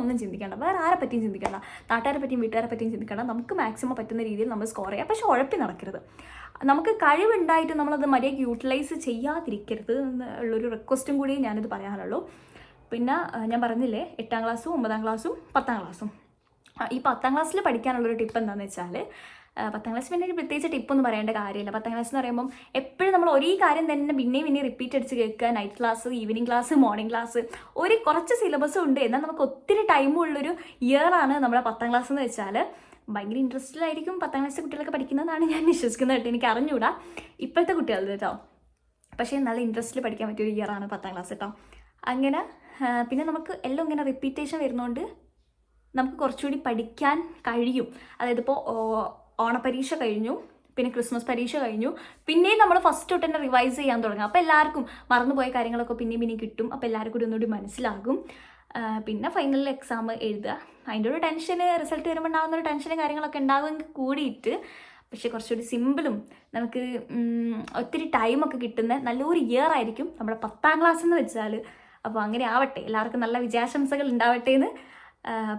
ഒന്നും ചിന്തിക്കേണ്ട, വേറെ ആരെ പറ്റിയും ചിന്തിക്കേണ്ട, നാട്ടുകാരെ പറ്റിയും വീട്ടുകാരെ പറ്റിയും ചിന്തിക്കേണ്ട. നമുക്ക് മാക്സിമം പറ്റുന്ന രീതിയിൽ നമ്മൾ സ്കോർ ചെയ്യുക. പക്ഷെ ഉഴപ്പി നടക്കരുത്. നമുക്ക് കഴിവുണ്ടായിട്ട് നമ്മളത് മര്യാദയ്ക്ക് യൂട്ടിലൈസ് ചെയ്യാതിരിക്കരുത് എന്നുള്ളൊരു റിക്വസ്റ്റും കൂടി ഞാനിത് പറയാനുള്ളൂ. പിന്നെ ഞാൻ പറഞ്ഞില്ലേ 8ാം ക്ലാസ്സും 9ാം ക്ലാസ്സും 10ാം ക്ലാസ്സും. ഈ 10ാം ക്ലാസ്സിൽ പഠിക്കാനുള്ളൊരു ടിപ്പ് എന്താണെന്ന് വെച്ചാൽ, 10ാം ക്ലാസ് പിന്നെ പ്രത്യേകിച്ച് ടിപ്പൊന്നും പറയേണ്ട കാര്യമില്ല. 10ാം ക്ലാസ് എന്ന് പറയുമ്പം എപ്പോഴും നമ്മൾ ഒരേ കാര്യം തന്നെ പിന്നെയും റിപ്പീറ്റ് അടിച്ച് കേൾക്കുക. Night class, evening class, morning class, കുറച്ച് സിലബസും ഉണ്ട്. എന്നാൽ നമുക്ക് ഒത്തിരി ടൈമും ഉള്ളൊരു ഇയറാണ് നമ്മുടെ 10ാം ക്ലാസ് എന്ന് വെച്ചാൽ. ഭയങ്കര ഇൻട്രസ്റ്റിലായിരിക്കും 10ാം ക്ലാസ്സിലെ കുട്ടികളൊക്കെ പഠിക്കുന്നതാണ് ഞാൻ വിശ്വസിക്കുന്നത് കേട്ടോ. എനിക്ക് അറിഞ്ഞുകൂടാ ഇപ്പോഴത്തെ കുട്ടികളുടെ കേട്ടോ. പക്ഷേ നല്ല ഇൻട്രസ്റ്റിൽ പഠിക്കാൻ പറ്റിയൊരു ഇയറാണ് 10ാം ക്ലാസ് കേട്ടോ. അങ്ങനെ പിന്നെ നമുക്ക് എല്ലാം ഇങ്ങനെ റിപ്പീറ്റേഷൻ വരുന്നതുകൊണ്ട് നമുക്ക് കുറച്ചുകൂടി പഠിക്കാൻ കഴിയും. അതായത് ഇപ്പോൾ ഓണപ്പരീക്ഷ കഴിഞ്ഞു, പിന്നെ ക്രിസ്മസ് പരീക്ഷ കഴിഞ്ഞു, പിന്നെയും നമ്മൾ ഫസ്റ്റ് തൊട്ട് തന്നെ റിവൈസ് ചെയ്യാൻ തുടങ്ങും. അപ്പോൾ എല്ലാവർക്കും മറന്നുപോയ കാര്യങ്ങളൊക്കെ പിന്നെയും കിട്ടും. അപ്പോൾ എല്ലാവർക്കും കൂടി ഒന്നുകൂടി മനസ്സിലാകും. പിന്നെ ഫൈനൽ എക്സാം എഴുതുക. അതിൻ്റെ ഒരു ടെൻഷന്, റിസൾട്ട് വരുമ്പോൾ ഉണ്ടാകുന്ന ഒരു ടെൻഷനും കാര്യങ്ങളൊക്കെ ഉണ്ടാകുമെങ്കിൽ കൂടിയിട്ട് പക്ഷേ കുറച്ചുകൂടി സിമ്പിളും നമുക്ക് ഒത്തിരി ടൈമൊക്കെ കിട്ടുന്ന നല്ലൊരു ഇയർ ആയിരിക്കും നമ്മുടെ 10ാം ക്ലാസ് എന്ന് വെച്ചാൽ. അപ്പോൾ അങ്ങനെ ആവട്ടെ, എല്ലാവർക്കും നല്ല വിജയാശംസകൾ ഉണ്ടാവട്ടെ എന്ന്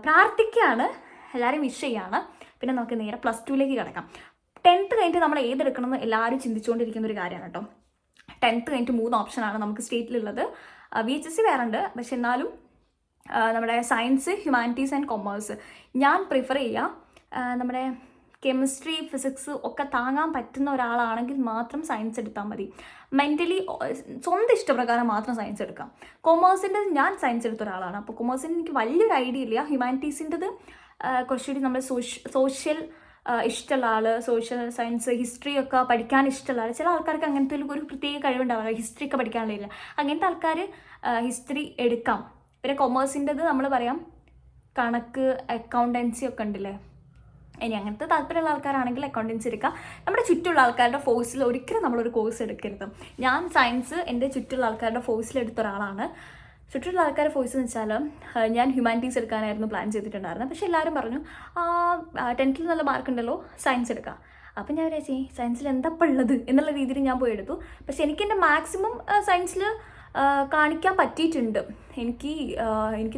പ്രാർത്ഥിക്കുകയാണ്, എല്ലാവരും വിഷ് ചെയ്യാണ്. പിന്നെ നമുക്ക് നേരെ +2ലേക്ക് കിടക്കാം. 10th കഴിഞ്ഞിട്ട് നമ്മൾ ഏതെടുക്കണമെന്ന് എല്ലാവരും ചിന്തിച്ചുകൊണ്ടിരിക്കുന്ന ഒരു കാര്യമാണ് കേട്ടോ. 10th കഴിഞ്ഞിട്ട് 3 ഓപ്ഷനാണ് നമുക്ക് സ്റ്റേറ്റിലുള്ളത്. VHSC വേറെ ഉണ്ട്, പക്ഷെ എന്നാലും നമ്മുടെ സയൻസ്, ഹ്യൂമാനിറ്റീസ് ആൻഡ് കൊമേഴ്സ് ഞാൻ പ്രിഫർ ചെയ്യുക. നമ്മുടെ കെമിസ്ട്രി, ഫിസിക്സ് ഒക്കെ താങ്ങാൻ പറ്റുന്ന ഒരാളാണെങ്കിൽ മാത്രം സയൻസ് എടുത്താൽ മതി. മെൻ്റലി സ്വന്തം ഇഷ്ടപ്രകാരം മാത്രം സയൻസ് എടുക്കാം. കൊമേഴ്സിൻ്റെ ഞാൻ സയൻസ് എടുത്ത ഒരാളാണ്, അപ്പോൾ കൊമേഴ്സിന് എനിക്ക് വലിയൊരു ഐഡിയ ഇല്ല. ഹ്യൂമാനിറ്റീസിൻ്റെത് കുറച്ചുകൂടി നമ്മൾ സോഷ്യൽ ഇഷ്ടമുള്ള ആൾ, സോഷ്യൽ സയൻസ് ഹിസ്റ്ററി ഒക്കെ പഠിക്കാൻ ഇഷ്ടമുള്ള ആൾ, ചില ആൾക്കാർക്ക് അങ്ങനത്തെ ഒരു പ്രത്യേക കഴിവുണ്ടാവുക, ഹിസ്റ്ററി ഒക്കെ പഠിക്കാനുള്ള. അങ്ങനത്തെ ആൾക്കാർ ഹിസ്റ്ററി എടുക്കാം. പിന്നെ കൊമേഴ്സിൻ്റെത് നമ്മൾ പറയാം കണക്ക്, അക്കൗണ്ടൻസി ഒക്കെ ഉണ്ടല്ലേ. ഇനി അങ്ങനത്തെ താല്പര്യമുള്ള ആൾക്കാരാണെങ്കിൽ അക്കൗണ്ടൻസി എടുക്കുക. നമ്മുടെ ചുറ്റുള്ള ആൾക്കാരുടെ ഫോഴ്സിൽ ഒരിക്കലും നമ്മളൊരു കോഴ്സ് എടുക്കരുത്. ഞാൻ സയൻസ് എൻ്റെ ചുറ്റുള്ള ആൾക്കാരുടെ ഫോഴ്സിൽ എടുത്ത ഒരാളാണ്. ചുറ്റുള്ള ആൾക്കാരുടെ ഫോഴ്സ് എന്ന് വെച്ചാൽ ഞാൻ ഹ്യൂമാനിറ്റീസ് എടുക്കാനായിരുന്നു പ്ലാൻ ചെയ്തിട്ടുണ്ടായിരുന്നത്. പക്ഷേ എല്ലാവരും പറഞ്ഞു 10th നല്ല മാർക്ക് ഉണ്ടല്ലോ, സയൻസ് എടുക്കുക. അപ്പം ഞാൻ വിചാരിച്ചു സയൻസിൽ എന്താ ഉള്ളത് എന്നുള്ള രീതിയിൽ ഞാൻ പോയി എടുത്തു. പക്ഷേ എനിക്ക് എൻ്റെ മാക്സിമം സയൻസിൽ കാണിക്കാൻ പറ്റിയിട്ടുണ്ട്. എനിക്ക്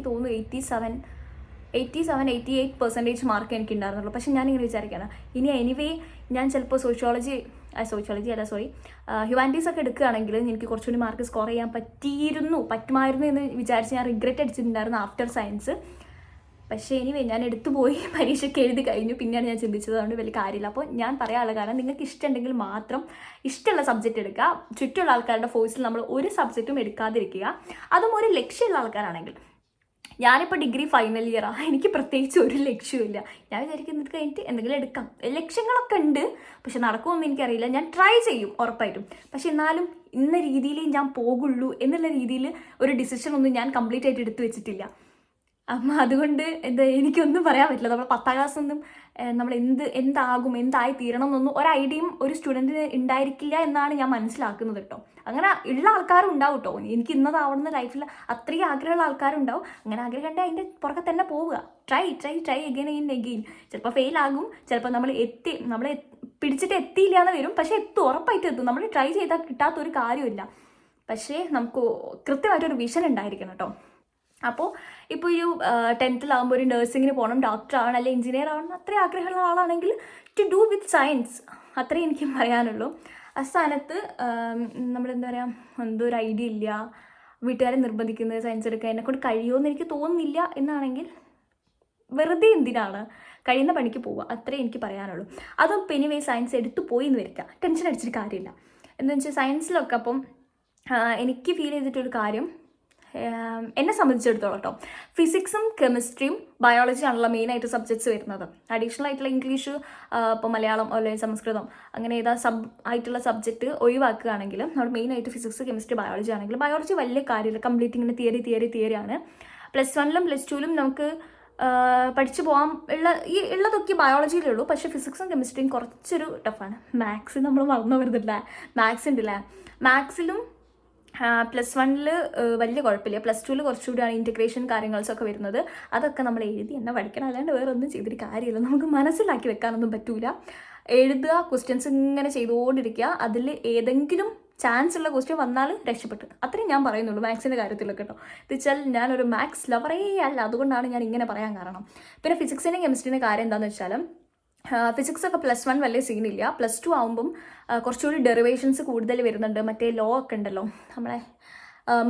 തോന്നുന്നു 88% മാർക്ക് എനിക്ക് ഉണ്ടായിരുന്നുള്ളൂ. പക്ഷെ ഞാനിങ്ങനെ വിചാരിക്കുകയാണ്, ഇനി എനിവേ ഞാൻ ചിലപ്പോൾ ഹ്യൂമാനിറ്റീസ് ഒക്കെ എടുക്കുകയാണെങ്കിൽ എനിക്ക് കുറച്ചുകൂടി മാർക്ക് സ്കോർ ചെയ്യാൻ പറ്റുമായിരുന്നു എന്ന് വിചാരിച്ച് ഞാൻ റിഗ്രറ്റ് അടിച്ചിട്ടുണ്ടായിരുന്നു ആഫ്റ്റർ സയൻസ്. പക്ഷേ എനിവേ ഞാൻ എടുത്തുപോയി, പരീക്ഷയ്ക്ക് എഴുതി കഴിഞ്ഞു. പിന്നെയാണ് ഞാൻ ചിന്തിച്ചത്, അതുകൊണ്ട് വലിയ കാര്യമില്ല. അപ്പോൾ ഞാൻ പറയാനുള്ള കാരണം, നിങ്ങൾക്ക് ഇഷ്ടമുണ്ടെങ്കിൽ മാത്രം ഇഷ്ടമുള്ള സബ്ജക്റ്റ് എടുക്കുക. ചുറ്റുള്ള ആൾക്കാരുടെ ഫോഴ്സിൽ നമ്മൾ ഒരു സബ്ജക്റ്റും എടുക്കാതിരിക്കുക. അതും ഒരു ലക്ഷ്യമുള്ള ആൾക്കാരാണെങ്കിൽ. ഞാനിപ്പോൾ ഡിഗ്രി ഫൈനൽ ഇയറാണ്, എനിക്ക് പ്രത്യേകിച്ച് ഒരു ലക്ഷ്യമില്ല. ഞാൻ വിചാരിക്കുന്നത് കഴിഞ്ഞിട്ട് എന്തെങ്കിലും എടുക്കാം. ലക്ഷ്യങ്ങളൊക്കെ ഉണ്ട്, പക്ഷെ നടക്കുമെന്ന് എനിക്കറിയില്ല. ഞാൻ ട്രൈ ചെയ്യും ഉറപ്പായിട്ടും. പക്ഷെ എന്നാലും ഇന്ന രീതിയിൽ ഞാൻ പോകുള്ളൂ എന്നുള്ള രീതിയിൽ ഒരു ഡിസിഷൻ ഒന്നും ഞാൻ കംപ്ലീറ്റ് ആയിട്ട് എടുത്തു വെച്ചിട്ടില്ല. അപ്പം അതുകൊണ്ട് എനിക്കൊന്നും പറയാൻ പറ്റില്ല. നമ്മൾ 10th ക്ലാസ്സൊന്നും നമ്മൾ എന്തായി തീരണം എന്നൊന്നും ഒരു ഐഡിയയും ഒരു സ്റ്റുഡൻറ്റിന് ഉണ്ടായിരിക്കില്ല എന്നാണ് ഞാൻ മനസ്സിലാക്കുന്നത് കേട്ടോ. അങ്ങനെ ഉള്ള ആൾക്കാരും ഉണ്ടാവും കേട്ടോ. എനിക്ക് ഇന്നതാവണമെന്ന് ലൈഫിൽ അത്രയും ആഗ്രഹമുള്ള ആൾക്കാരും ഉണ്ടാവും. അങ്ങനെ ആഗ്രഹം ഉണ്ടെങ്കിൽ അതിൻ്റെ പുറകെ തന്നെ പോവുക. Try again. ചിലപ്പോൾ ഫെയിൽ ആകും, ചിലപ്പോൾ നമ്മൾ പിടിച്ചിട്ട് എത്തിയില്ല എന്ന് വരും. പക്ഷേ ഉറപ്പായിട്ട് എത്തും. നമ്മൾ ട്രൈ ചെയ്താൽ കിട്ടാത്തൊരു കാര്യമില്ല. പക്ഷേ നമുക്ക് കൃത്യമായിട്ടൊരു വിഷൻ ഉണ്ടായിരിക്കണം കേട്ടോ. അപ്പോൾ ഇപ്പോൾ ഒരു 10th ഒരു നഴ്സിങ്ങിന് പോകണം, ഡോക്ടർ ആവണം, അല്ലെങ്കിൽ എഞ്ചിനീയർ ആവണം, അത്രയും ആഗ്രഹമുള്ള ആളാണെങ്കിൽ ടു ഡു വിത്ത് സയൻസ്, അത്രയും എനിക്ക് പറയാനുള്ളൂ. ആ സ്ഥാനത്ത് നമ്മളെന്താ പറയുക, എന്തോ ഒരു ഐഡിയ ഇല്ല, വീട്ടുകാരെ നിർബന്ധിക്കുന്നത് സയൻസ് എടുക്കാൻ എന്നെക്കൊണ്ട് കഴിയുമെന്ന് എനിക്ക് തോന്നുന്നില്ല എന്നാണെങ്കിൽ വെറുതെ എന്തിനാണ്, കഴിയുന്ന പണിക്ക് പോവുക, അത്രേ എനിക്ക് പറയാനുള്ളൂ. അതും എനിവേ സയൻസ് എടുത്തു പോയി എന്ന് വരിക, ടെൻഷൻ അടിച്ചിട്ട് കാര്യമില്ല. എന്താണെന്ന് വെച്ചാൽ സയൻസിലൊക്കെ അപ്പം എനിക്ക് ഫീൽ ചെയ്തിട്ടൊരു കാര്യം, എന്നെ സംബന്ധിച്ചിടത്തോളം കേട്ടോ, ഫിസിക്സും കെമിസ്ട്രിയും ബയോളജി ആണല്ലോ മെയിനായിട്ട് സബ്ജക്ട്സ് വരുന്നത്. അഡീഷണൽ ആയിട്ടുള്ള ഇംഗ്ലീഷ്, ഇപ്പോൾ മലയാളം അല്ലെങ്കിൽ സംസ്കൃതം അങ്ങനെ ആയിട്ടുള്ള സബ്ജക്റ്റ് ഒഴിവാക്കുകയാണെങ്കിൽ നമ്മൾ മെയിനായിട്ട് ഫിസിക്സ്, കെമിസ്ട്രി, ബയോളജി ആണെങ്കിൽ ബയോളജി വലിയ കാര്യമില്ല, കംപ്ലീറ്റ് ഇങ്ങനെ തിയറിയാണ്. +1 +2 നമുക്ക് പഠിച്ചു പോകാൻ ഉള്ളതൊക്കെ ബയോളജിയിലുള്ളൂ. പക്ഷേ ഫിസിക്സും കെമിസ്ട്രിയും കുറച്ചൊരു ടഫാണ്. മാത്സ് നമ്മൾ മറന്നു വരുന്നില്ല, മാത്സ് ഉണ്ടല്ലേ. മാത്സിലും +1 വലിയ കുഴപ്പമില്ല, +2 കുറച്ചുകൂടിയാണ് ഇൻറ്റഗ്രേഷൻ കാര്യങ്ങളൊക്കെ വരുന്നത്. അതൊക്കെ നമ്മൾ എഴുതി തന്നെ പഠിക്കണം, അല്ലാണ്ട് വേറെ ഒന്നും ചെയ്തിട്ട് കാര്യമില്ല. നമുക്ക് മനസ്സിലാക്കി വെക്കാനൊന്നും പറ്റൂല. എഴുതുക, ക്വസ്റ്റ്യൻസ് ഇങ്ങനെ ചെയ്തുകൊണ്ടിരിക്കുക, അതിൽ ഏതെങ്കിലും ചാൻസ് ഉള്ള ക്വസ്റ്റ്യൻ വന്നാൽ രക്ഷപ്പെട്ടു. അത്രയും ഞാൻ പറയുന്നുള്ളൂ മാത്സിൻ്റെ കാര്യത്തിലൊക്കെ കേട്ടോ. ഇത് വെച്ചാൽ ഞാനൊരു മാത്സ് ലവറേ അല്ല, അതുകൊണ്ടാണ് ഞാൻ ഇങ്ങനെ പറയാൻ കാരണം. പിന്നെ ഫിസിക്സിൻ്റെയും കെമിസ്ട്രീൻ്റെ കാര്യം എന്താണെന്ന് വെച്ചാൽ, ഫിസിക്സ് ഒക്കെ +1 വലിയ സീനില്ല. +2 ആകുമ്പം കുറച്ചുകൂടി ഡെറിവേഷൻസ് കൂടുതൽ വരുന്നുണ്ട്. മറ്റേ ലോ ഒക്കെ ഉണ്ടല്ലോ, നമ്മളെ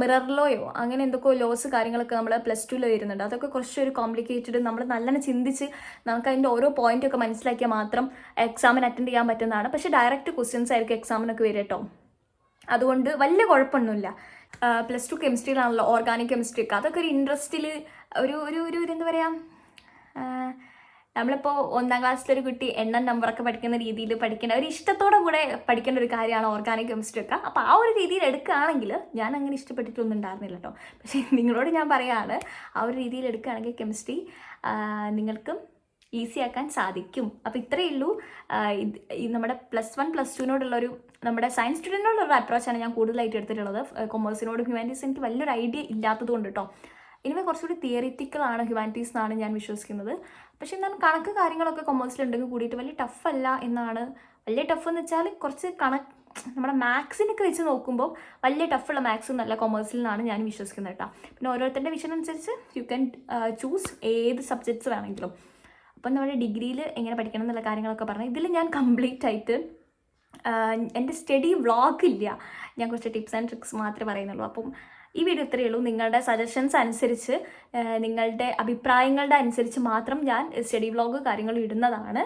മിറർ ലോയോ അങ്ങനെ എന്തൊക്കെയോ ലോസ് കാര്യങ്ങളൊക്കെ നമ്മൾ +2 വരുന്നുണ്ട്. അതൊക്കെ കുറച്ചൊരു കോംപ്ലിക്കേറ്റഡ്. നമ്മൾ നല്ലോണം ചിന്തിച്ച് നമുക്ക് അതിൻ്റെ ഓരോ പോയിന്റൊക്കെ മനസ്സിലാക്കിയാൽ മാത്രം എക്സാമിന് അറ്റൻഡ് ചെയ്യാൻ പറ്റുന്നതാണ്. പക്ഷേ ഡയറക്റ്റ് ക്വസ്റ്റ്യൻസ് ആയിരിക്കും എക്സാമിനൊക്കെ വരും കേട്ടോ. അതുകൊണ്ട് വലിയ കുഴപ്പമൊന്നുമില്ല. +2 കെമിസ്ട്രിയിലാണല്ലോ, ഓർഗാനിക് കെമിസ്ട്രി ഒക്കെ. അതൊക്കെ ഒരു ഇൻട്രസ്റ്റിൽ ഒരു എന്താ പറയുക, നമ്മളിപ്പോൾ 1ാം ക്ലാസ്സിലൊരു കുട്ടി എണ്ണം നമ്പറൊക്കെ പഠിക്കുന്ന രീതിയിൽ പഠിക്കേണ്ട, ഒരു ഇഷ്ടത്തോടെ കൂടെ പഠിക്കേണ്ട ഒരു കാര്യമാണ് ഓർഗാനിക് കെമിസ്ട്രി ഒക്കെ. അപ്പോൾ ആ ഒരു രീതിയിൽ എടുക്കുകയാണെങ്കിൽ, ഞാൻ അങ്ങനെ ഇഷ്ടപ്പെട്ടിട്ടൊന്നും ഉണ്ടായിരുന്നില്ല കേട്ടോ. പക്ഷേ നിങ്ങളോട് ഞാൻ പറയുകയാണ്, ആ ഒരു രീതിയിൽ എടുക്കുകയാണെങ്കിൽ കെമിസ്ട്രി നിങ്ങൾക്കും ഈസി ആക്കാൻ സാധിക്കും. അപ്പോൾ ഇത്രയേ ഉള്ളൂ. ഈ നമ്മുടെ +1 +2നോടുള്ളൊരു നമ്മുടെ സയൻസ് സ്റ്റുഡൻറ്റിനോടുള്ള അപ്രോച്ചാണ് ഞാൻ കൂടുതലായിട്ട് എടുത്തിട്ടുള്ളത്. കൊമേഴ്സിനോട് ഹ്യൂമാനിറ്റീസ് എനിക്ക് വലിയൊരു ഐഡിയ ഇല്ലാത്തത് കൊണ്ട് കേട്ടോ. ഇനിമേ കുറച്ചുകൂടി തിയറിറ്റിക്കലാണ് ഹ്യൂമാനിറ്റീസ് എന്നാണ് ഞാൻ വിശ്വസിക്കുന്നത്. പക്ഷേ എന്നാലും കണക്ക് കാര്യങ്ങളൊക്കെ കൊമേഴ്സിലുണ്ടെങ്കിൽ കൂടിയിട്ട് വലിയ ടഫല്ല എന്നാണ്. വലിയ ടഫ് എന്ന് വെച്ചാൽ കുറച്ച് നമ്മുടെ മാത്സിനൊക്കെ വെച്ച് നോക്കുമ്പോൾ വലിയ ടഫുള്ള മാത്സ് നല്ല കൊമേഴ്സിൽ നിന്നാണ് ഞാൻ വിശ്വസിക്കുന്നത് കേട്ടോ. പിന്നെ ഓരോരുത്തരുടെ വിഷൻ അനുസരിച്ച് യു ക്യാൻ ചൂസ് ഏത് സബ്ജക്ട്സ് വേണമെങ്കിലും. അപ്പം നമ്മുടെ ഡിഗ്രിയിൽ എങ്ങനെ പഠിക്കണം എന്നുള്ള കാര്യങ്ങളൊക്കെ പറഞ്ഞു. ഇതിൽ ഞാൻ കംപ്ലീറ്റ് ആയിട്ട് എൻ്റെ സ്റ്റഡി വ്ളോഗില്ല, ഞാൻ കുറച്ച് ടിപ്സ് ആൻഡ് ട്രിക്സ് മാത്രമേ പറയുന്നുള്ളൂ. അപ്പം ഈ വീഡിയോ ഇത്രയേ ഉള്ളൂ. നിങ്ങളുടെ സജഷൻസ് അനുസരിച്ച്, നിങ്ങളുടെ അഭിപ്രായങ്ങളുടെ അനുസരിച്ച് മാത്രം ഞാൻ സ്റ്റഡി വ്ളോഗ് കാര്യങ്ങൾ ഇടുന്നതാണ്.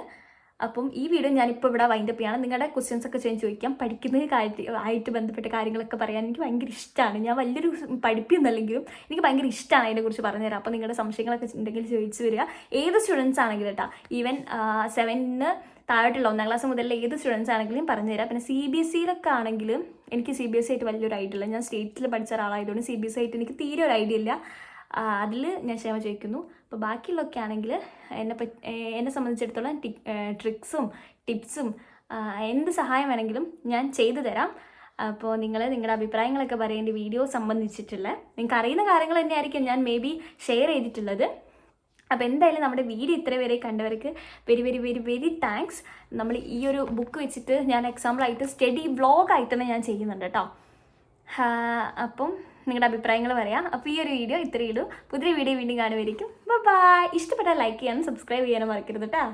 അപ്പം ഈ വീഡിയോ ഞാനിപ്പോൾ ഇവിടെ വൈൻഡപ്പ് ചെയ്യാണ്. നിങ്ങളുടെ ക്വസ്റ്റ്യൻസ് ഒക്കെ ഞാൻ ചോദിക്കാം. പഠിക്കുന്ന ആയിട്ട് ബന്ധപ്പെട്ട കാര്യങ്ങളൊക്കെ പറയാൻ എനിക്ക് ഭയങ്കര ഇഷ്ടമാണ്. ഞാൻ വലിയൊരു പഠിപ്പിക്കുന്നല്ലെങ്കിലും എനിക്ക് ഭയങ്കര ഇഷ്ടമാണ് അതിനെക്കുറിച്ച് പറഞ്ഞുതരാം. അപ്പോൾ നിങ്ങളുടെ സംശയങ്ങളൊക്കെ ഉണ്ടെങ്കിൽ ചോദിച്ചു വരിക. ഏത് സ്റ്റുഡൻസ് ആണെങ്കിലും കേട്ടോ, ഈവൻ 7ന് താഴോട്ടുള്ള 1ാം ക്ലാസ് മുതലുള്ള ഏത് സ്റ്റുഡൻസ് ആണെങ്കിലും പറഞ്ഞുതരാം. പിന്നെ CBSE ആണെങ്കിലും എനിക്ക് CBSE ആയിട്ട് വലിയൊരു ഐഡിയ ഇല്ല. ഞാൻ സ്റ്റേറ്റിൽ പഠിച്ച ഒരാളായതുകൊണ്ട് CBSE ആയിട്ട് എനിക്ക് തീരെ ഒരു ഐഡിയ ഇല്ല. അതിൽ ഞാൻ ക്ഷമ ചോദിക്കുന്നു. അപ്പോൾ ബാക്കിയുള്ളതൊക്കെ ആണെങ്കിൽ എന്നെ സംബന്ധിച്ചിടത്തോളം ട്രിക്സും ടിപ്സും എന്ത് സഹായം വേണമെങ്കിലും ഞാൻ ചെയ്തു തരാം. അപ്പോൾ നിങ്ങളുടെ അഭിപ്രായങ്ങളൊക്കെ പറയേണ്ട വീഡിയോ സംബന്ധിച്ചിട്ടുള്ള നിങ്ങൾക്ക് അറിയുന്ന കാര്യങ്ങൾ തന്നെയായിരിക്കും ഞാൻ മേ ബി ഷെയർ ചെയ്തിട്ടുള്ളത്. അപ്പോൾ എന്തായാലും നമ്മുടെ വീഡിയോ ഇത്ര വരെ കണ്ടവർക്ക് very very very very thanks. നമ്മൾ ഈ ഒരു ബുക്ക് വെച്ചിട്ട് ഞാൻ എക്സാമ്പിളായിട്ട് സ്റ്റഡി വ്ളോഗായിട്ട് തന്നെ ഞാൻ ചെയ്യുന്നുണ്ട് കേട്ടോ. അപ്പം നിങ്ങളുടെ അഭിപ്രായങ്ങൾ പറയാം. അപ്പോൾ ഈ ഒരു വീഡിയോ ഇത്രയേ ഉള്ളൂ. പുതിയ വീഡിയോ വീണ്ടും കാണുമായിരിക്കും. ബൈ. ഇഷ്ടപ്പെട്ടാൽ ലൈക്ക് ചെയ്യാനും സബ്സ്ക്രൈബ് ചെയ്യാനും മറക്കരുത് കേട്ടോ.